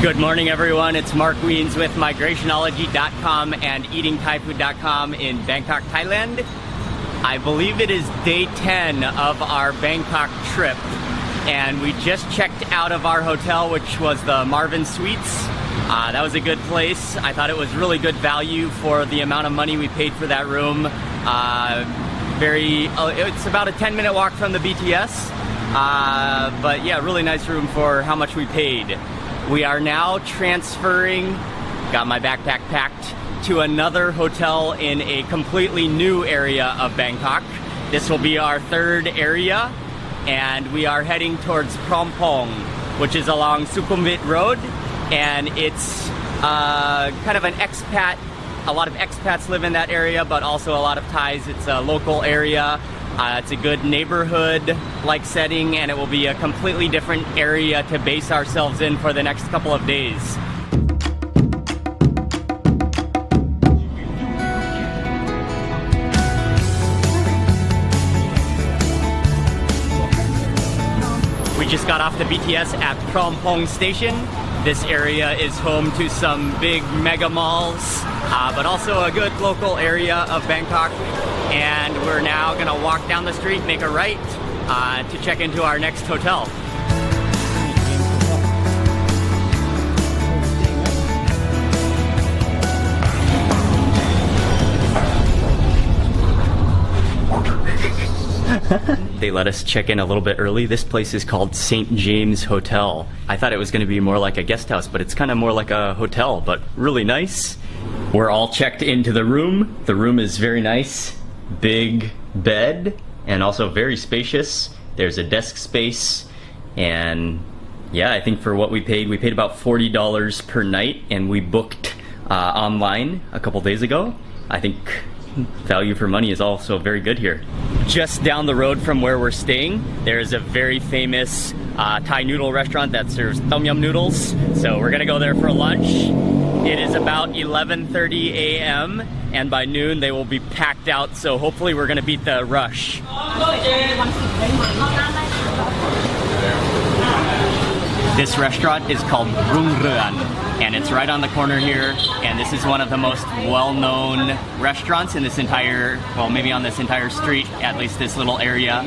Good morning, everyone. It's Mark Wiens with migrationology.com and eatingthaifood.com in Bangkok, Thailand. I believe it is day 10 of our Bangkok trip, and we just checked out of our hotel, which was the Marvin Suites. That was a good place. I thought it was really good value for the amount of money we paid for that room. It's about a 10-minute walk from the BTS, but yeah, really nice room for how much we paid. We are now transferring, got my backpack packed, to another hotel in a completely new area of Bangkok. This will be our third area, and we are heading towards Phrom Phong, which is along Sukhumvit Road, and it's kind of an expat. A lot of expats live in that area, but also a lot of Thais. It's a local area. It's a good neighborhood-like setting, and it will be a completely different area to base ourselves in for the next couple of days. We just got off the BTS at Phrom Phong Station. This area is home to some big mega malls, but also a good local area of Bangkok. And we're now gonna walk down the street, make a right to check into our next hotel. They let us check in a little bit early. This place is called St. James Hotel. I thought it was gonna be more like a guest house, but it's kind of more like a hotel, but really nice. We're all checked into the room. The room is very nice. Big bed, and also very spacious. There's a desk space, and yeah, I think for what we paid about $40 per night, and we booked online a couple days ago. I think value for money is also very good here. Just down the road from where we're staying, there's a very famous Thai noodle restaurant that serves tom yum noodles. So we're gonna go there for lunch. It is about 11:30 a.m. and by noon they will be packed out, so hopefully we're gonna beat the rush. This restaurant is called Rung Ruan, and it's right on the corner here, and this is one of the most well-known restaurants in this entire, well, maybe on this entire street, at least this little area.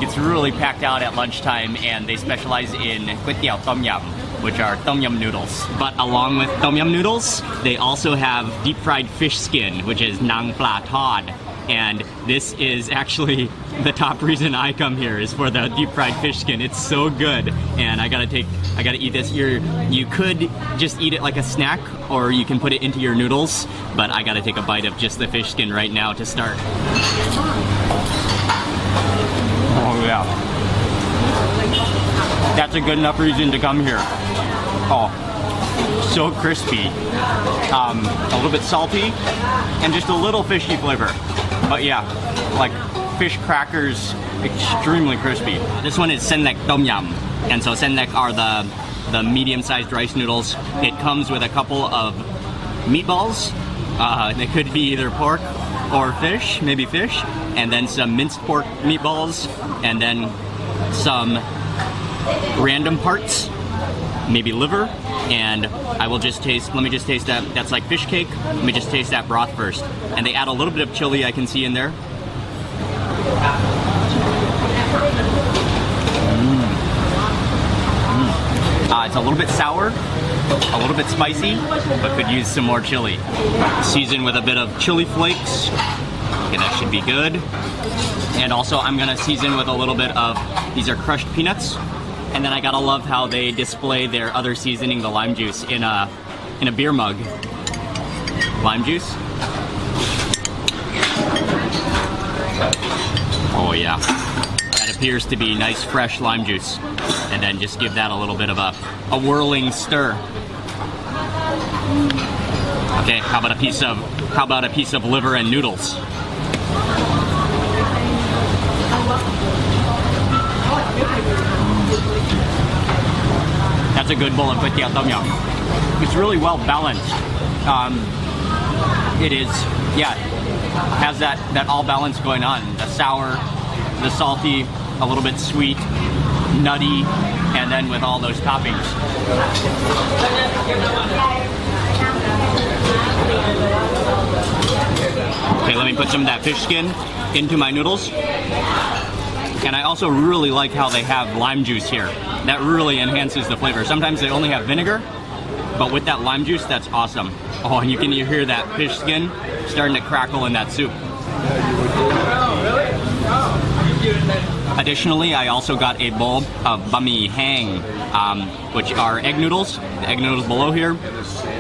Gets really packed out at lunchtime, and they specialize in kway teow tom yum, which are tom yum noodles. But along with tom yum noodles, they also have deep fried fish skin, which is nang pla thod. And this is actually the top reason I come here, is for the deep fried fish skin. It's so good, and I gotta eat this. You could just eat it like a snack, or you can put it into your noodles, but I gotta take a bite of just the fish skin right now to start. Oh yeah. That's a good enough reason to come here. Oh, so crispy. A little bit salty, and just a little fishy flavor. But yeah, like fish crackers, extremely crispy. This one is senlek tom yum, and so senlek are the medium-sized rice noodles. It comes with a couple of meatballs. They could be either pork or fish, maybe fish, and then some minced pork meatballs, and then some random parts, maybe liver, and let me just taste that. That's like fish cake. Let me just taste that broth first. And they add a little bit of chili, I can see in there. It's a little bit sour, a little bit spicy, but could use some more chili. Season with a bit of chili flakes. Okay, that should be good. And also I'm gonna season with a little bit of, these are crushed peanuts. And then I gotta love how they display their other seasoning, the lime juice, in a beer mug. Lime juice. Oh yeah. That appears to be nice fresh lime juice. And then just give that a little bit of a whirling stir. Okay, how about a piece of liver and noodles? That's a good bowl of kway teow tom yum. It's really well balanced. It is, yeah, has that all balance going on. The sour, the salty, a little bit sweet. nutty, and then with all those toppings. Okay, let me put some of that fish skin into my noodles. And I also really like how they have lime juice here. That really enhances the flavor. Sometimes they only have vinegar, but with that lime juice, that's awesome. Oh, and you can hear that fish skin starting to crackle in that soup. Additionally, I also got a bowl of bami hang, which are egg noodles. The egg noodles below here,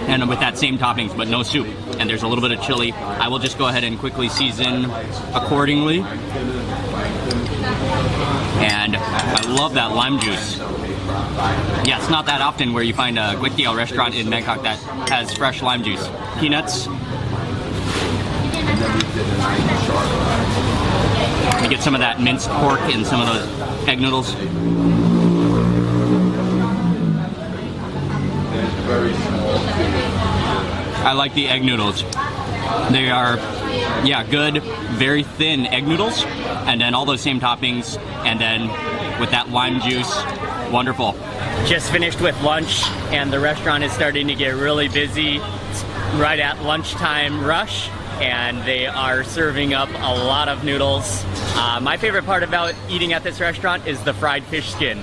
and with that same toppings, but no soup. And there's a little bit of chili. I will just go ahead and quickly season accordingly. And I love that lime juice. Yeah, it's not that often where you find a kway teow restaurant in Bangkok that has fresh lime juice. Peanuts. You get some of that minced pork and some of those egg noodles. I like the egg noodles. They are, yeah, good, very thin egg noodles, and then all those same toppings, and then with that lime juice, wonderful. Just finished with lunch, and the restaurant is starting to get really busy. It's right at lunchtime rush, and they are serving up a lot of noodles. My favorite part about eating at this restaurant is the fried fish skin.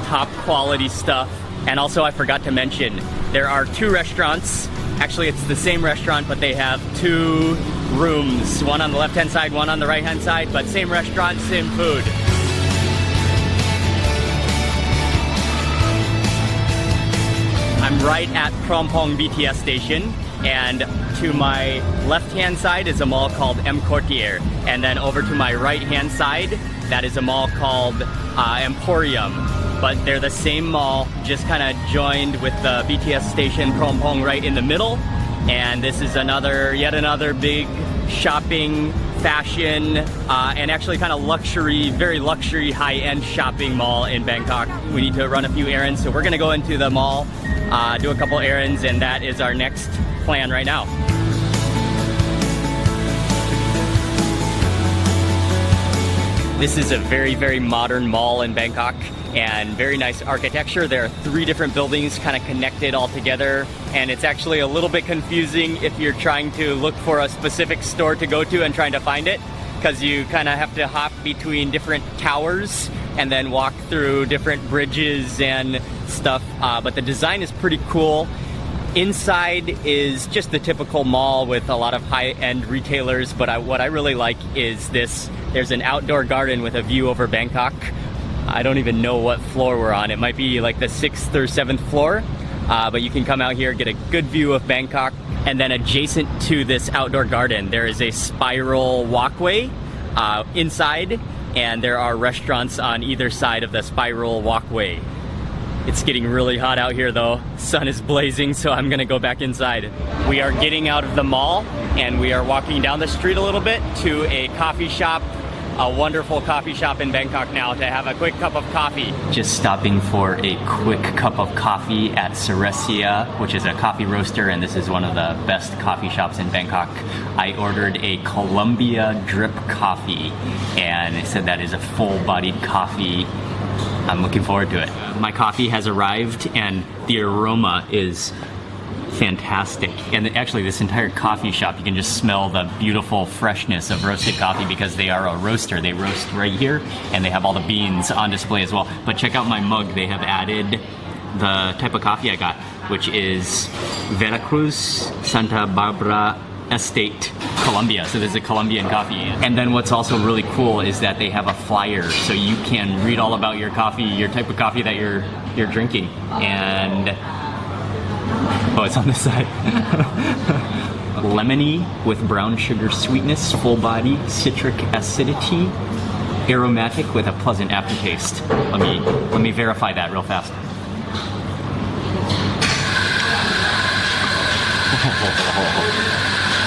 Top quality stuff. And also I forgot to mention, there are two restaurants. Actually, it's the same restaurant, but they have two rooms. One on the left-hand side, one on the right-hand side, but same restaurant, same food. I'm right at Krompong BTS station, and to my left-hand side is a mall called M Courtier, and then over to my right-hand side, that is a mall called Emporium. But they're the same mall, just kind of joined with the BTS station Krompong right in the middle. And this is yet another big shopping, fashion, and actually kind of luxury, very luxury, high-end shopping mall in Bangkok. We need to run a few errands, so we're gonna go into the mall, do a couple errands, and that is our next plan right now. This is a very, very modern mall in Bangkok and very nice architecture. There are three different buildings kind of connected all together, and it's actually a little bit confusing if you're trying to look for a specific store to go to and trying to find it, because you kind of have to hop between different towers and then walk through different bridges and stuff, but the design is pretty cool. Inside is just the typical mall with a lot of high-end retailers, but what I really like is this. There's an outdoor garden with a view over Bangkok. I don't even know what floor we're on. It might be like the 6th or 7th floor, but you can come out here, get a good view of Bangkok. And then adjacent to this outdoor garden, there is a spiral walkway inside, and there are restaurants on either side of the spiral walkway. It's getting really hot out here though. Sun is blazing, so I'm gonna go back inside. We are getting out of the mall and we are walking down the street a little bit to a coffee shop, a wonderful coffee shop in Bangkok now to have a quick cup of coffee. Just stopping for a quick cup of coffee at Ceresia, which is a coffee roaster, and this is one of the best coffee shops in Bangkok. I ordered a Columbia drip coffee, and it said that is a full-bodied coffee. I'm looking forward to it. My coffee has arrived and the aroma is fantastic. And actually this entire coffee shop, you can just smell the beautiful freshness of roasted coffee because they are a roaster. They roast right here and they have all the beans on display as well. But check out my mug. They have added the type of coffee I got, which is Veracruz Santa Barbara Estate, Colombia. So there's a Colombian coffee. And then what's also really cool is that they have a flyer, so you can read all about your coffee, your type of coffee that you're drinking. And oh, it's on this side. Lemony with brown sugar sweetness, full body, citric acidity, aromatic with a pleasant aftertaste. Let me verify that real fast.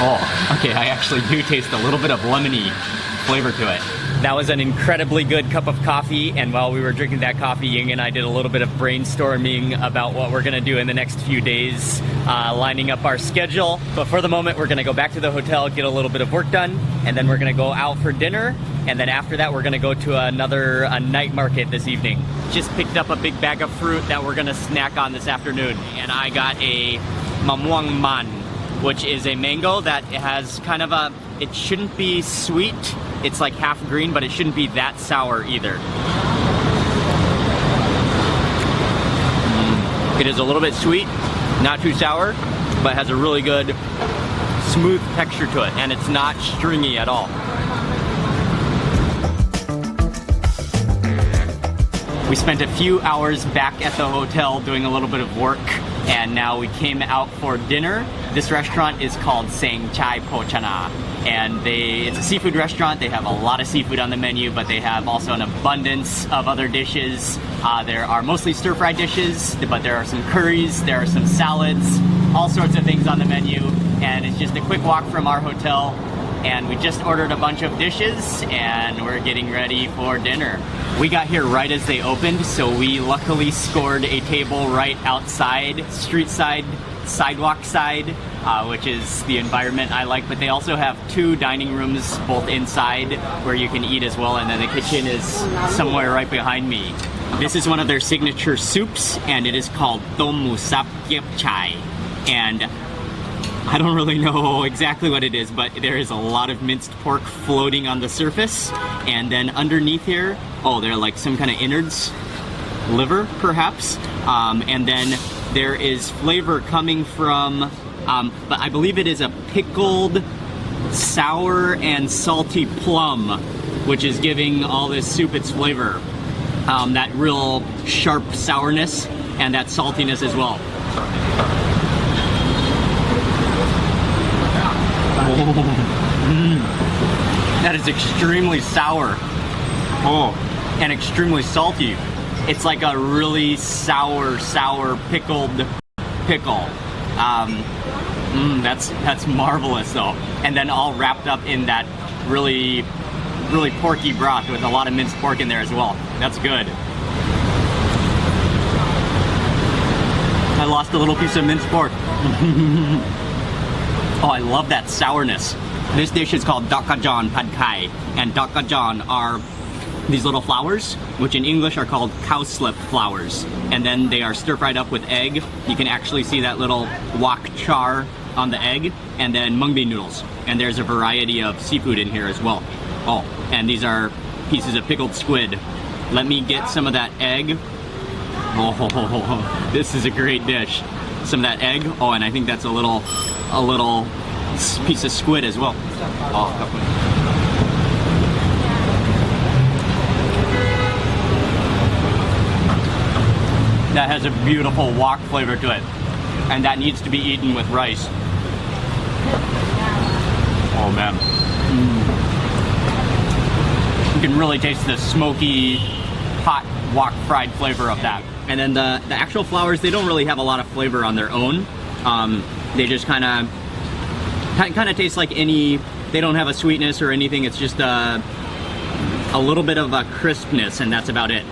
Oh, okay, I actually do taste a little bit of lemony flavor to it. That was an incredibly good cup of coffee, and while we were drinking that coffee, Ying and I did a little bit of brainstorming about what we're gonna do in the next few days, lining up our schedule. But for the moment, we're gonna go back to the hotel, get a little bit of work done, and then we're gonna go out for dinner, and then after that, we're gonna go to a night market this evening. Just picked up a big bag of fruit that we're gonna snack on this afternoon, and I got a mamuang man, which is a mango that has kind of a, it shouldn't be sweet. It's like half green, but it shouldn't be that sour either. It is a little bit sweet, not too sour, but has a really good smooth texture to it, and it's not stringy at all. We spent a few hours back at the hotel doing a little bit of work, and now we came out for dinner. This restaurant is called Sang Chai Pochana, and it's a seafood restaurant. They have a lot of seafood on the menu, but they have also an abundance of other dishes. There are mostly stir-fried dishes, but there are some curries, there are some salads, all sorts of things on the menu, and it's just a quick walk from our hotel, and we just ordered a bunch of dishes, and we're getting ready for dinner. We got here right as they opened, so we luckily scored a table right outside, street side, sidewalk side, which is the environment I like, but they also have 2 dining rooms both inside where you can eat as well, and then the kitchen is somewhere right behind me. This is one of their signature soups, and it is called Tom Musap Yep Chai, and I don't really know exactly what it is, but there is a lot of minced pork floating on the surface, and then underneath here, oh, they're like some kind of innards, liver perhaps, and then there is flavor coming from, but I believe it is a pickled sour and salty plum, which is giving all this soup its flavor. That real sharp sourness and that saltiness as well. That is extremely sour. Oh, and extremely salty. It's like a really sour pickled pickle. That's marvelous though. And then all wrapped up in that really porky broth with a lot of minced pork in there as well. That's good. I lost a little piece of minced pork. Oh, I love that sourness. This dish is called Dakajan Pad Kai, and Dakajan are these little flowers, which in English are called cowslip flowers. And then they are stir-fried up with egg. You can actually see that little wok char on the egg, and then mung bean noodles. And there's a variety of seafood in here as well. Oh, and these are pieces of pickled squid. Let me get some of that egg. Oh, this is a great dish. Some of that egg. Oh, and I think that's a little piece of squid as well. Oh, that has a beautiful wok flavor to it, and that needs to be eaten with rice. Oh man. You can really taste the smoky, hot wok fried flavor of that. And then the actual flowers, they don't really have a lot of flavor on their own. They just kind of taste like any, they don't have a sweetness or anything. It's just a little bit of a crispness, and that's about it.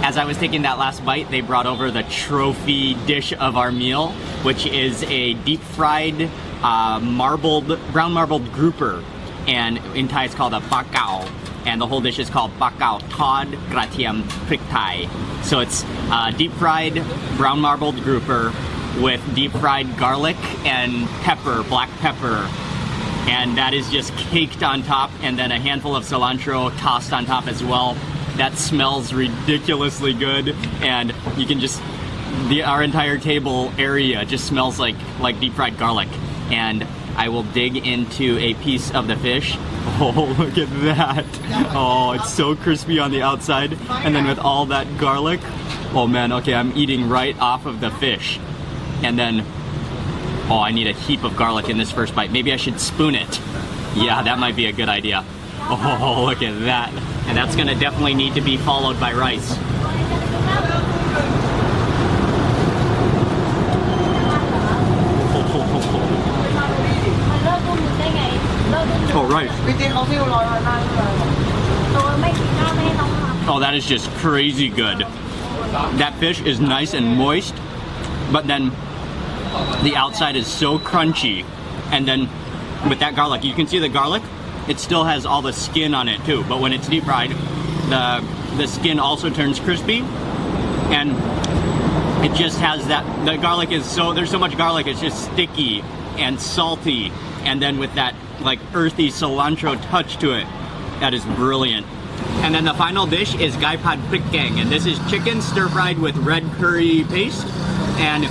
As I was taking that last bite, they brought over the trophy dish of our meal, which is a deep-fried brown marbled grouper, and in Thai it's called a bakao, and the whole dish is called bakao tod gratiem prik Thai. So it's deep-fried brown marbled grouper with deep-fried garlic and pepper, black pepper, and that is just caked on top, and then a handful of cilantro tossed on top as well. That smells ridiculously good, and you can just, our entire table area just smells like deep-fried garlic. And I will dig into a piece of the fish. Oh, look at that. Oh, it's so crispy on the outside, and then with all that garlic, oh man, okay, I'm eating right off of the fish. And then, oh, I need a heap of garlic in this first bite. Maybe I should spoon it. Yeah, that might be a good idea. Oh, look at that. And that's gonna definitely need to be followed by rice. Oh, right. Oh, that is just crazy good. That fish is nice and moist, but then the outside is so crunchy. And then with that garlic, you can see the garlic, it still has all the skin on it too. But when it's deep fried, the skin also turns crispy. And it just has that, the garlic is so, there's so much garlic, it's just sticky and salty. And then with that like earthy cilantro touch to it, that is brilliant. And then the final dish is gai pad prickgang, and this is chicken stir-fried with red curry paste. And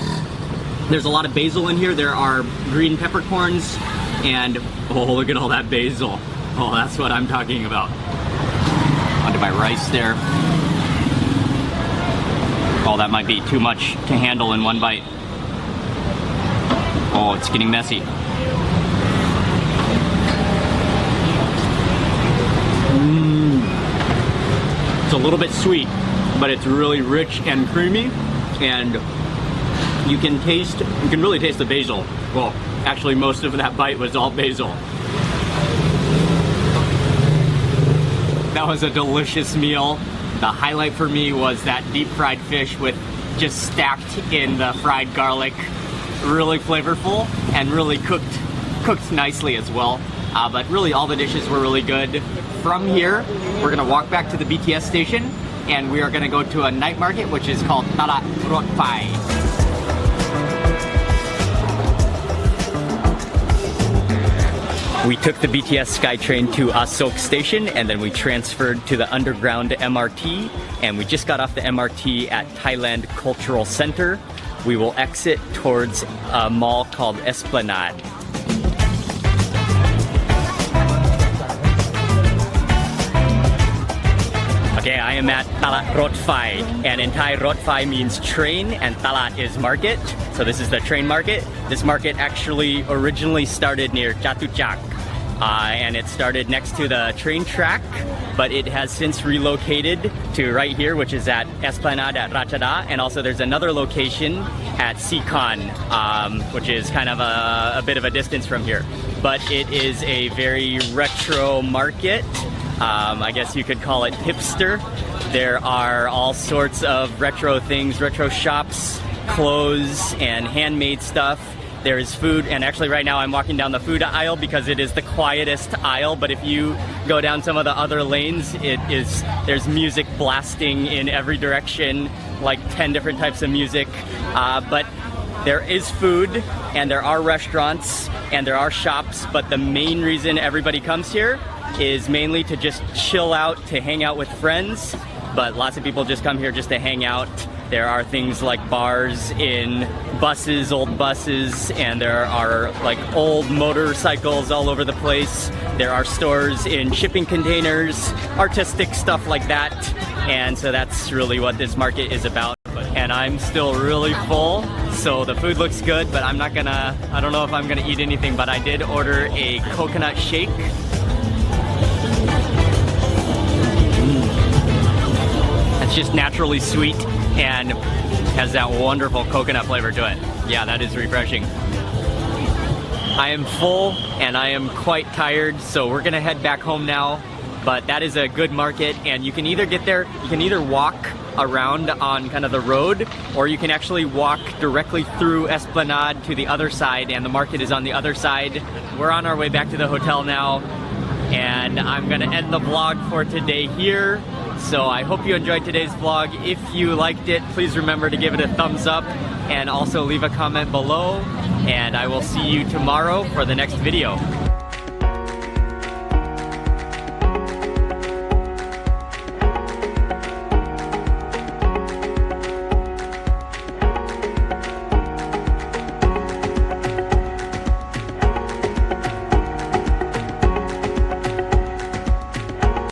there's a lot of basil in here. There are green peppercorns, and oh, look at all that basil. Oh, that's what I'm talking about. Onto my rice there. Oh, that might be too much to handle in one bite. Oh, it's getting messy. It's a little bit sweet, but it's really rich and creamy, and you can really taste the basil. Well, actually most of that bite was all basil. That was a delicious meal. The highlight for me was that deep fried fish with just stacked in the fried garlic. Really flavorful and really cooked nicely as well. But really all the dishes were really good. From here, we're gonna walk back to the BTS station, and we are gonna go to a night market which is called Talat Rot Phai. We took the BTS SkyTrain to Asok Station, and then we transferred to the underground MRT, and we just got off the MRT at Thailand Cultural Center. We will exit towards a mall called Esplanade. Okay, I am at Talat Rot Phai, and in Thai, Rot Phai means train, and Talat is market. So this is the train market. This market actually originally started near Chatuchak, and it started next to the train track, but it has since relocated to right here, which is at Esplanade at Ratchada, and also there's another location at Sikon, which is kind of a bit of a distance from here. But it is a very retro market. I guess you could call it hipster. There are all sorts of retro things, retro shops, clothes, and handmade stuff. There is food, and actually right now I'm walking down the food aisle because it is the quietest aisle, but if you go down some of the other lanes, there's music blasting in every direction, like 10 different types of music. But there is food, and there are restaurants, and there are shops, but the main reason everybody comes here is mainly to just chill out, to hang out with friends. But lots of people just come here just to hang out. There are things like bars in buses, old buses, and there are like old motorcycles all over the place. There are stores in shipping containers, artistic stuff like that. And so that's really what this market is about. And I'm still really full, so the food looks good, but I don't know if I'm gonna eat anything, but I did order a coconut shake. It's just naturally sweet and has that wonderful coconut flavor to it. Yeah, that is refreshing. I am full and I am quite tired, so we're gonna head back home now. But that is a good market, and you can either get there, you can either walk around on kind of the road, or you can actually walk directly through Esplanade to the other side, and the market is on the other side. We're on our way back to the hotel now, and I'm gonna end the vlog for today here. So I hope you enjoyed today's vlog. If you liked it, please remember to give it a thumbs up and also leave a comment below, and I will see you tomorrow for the next video.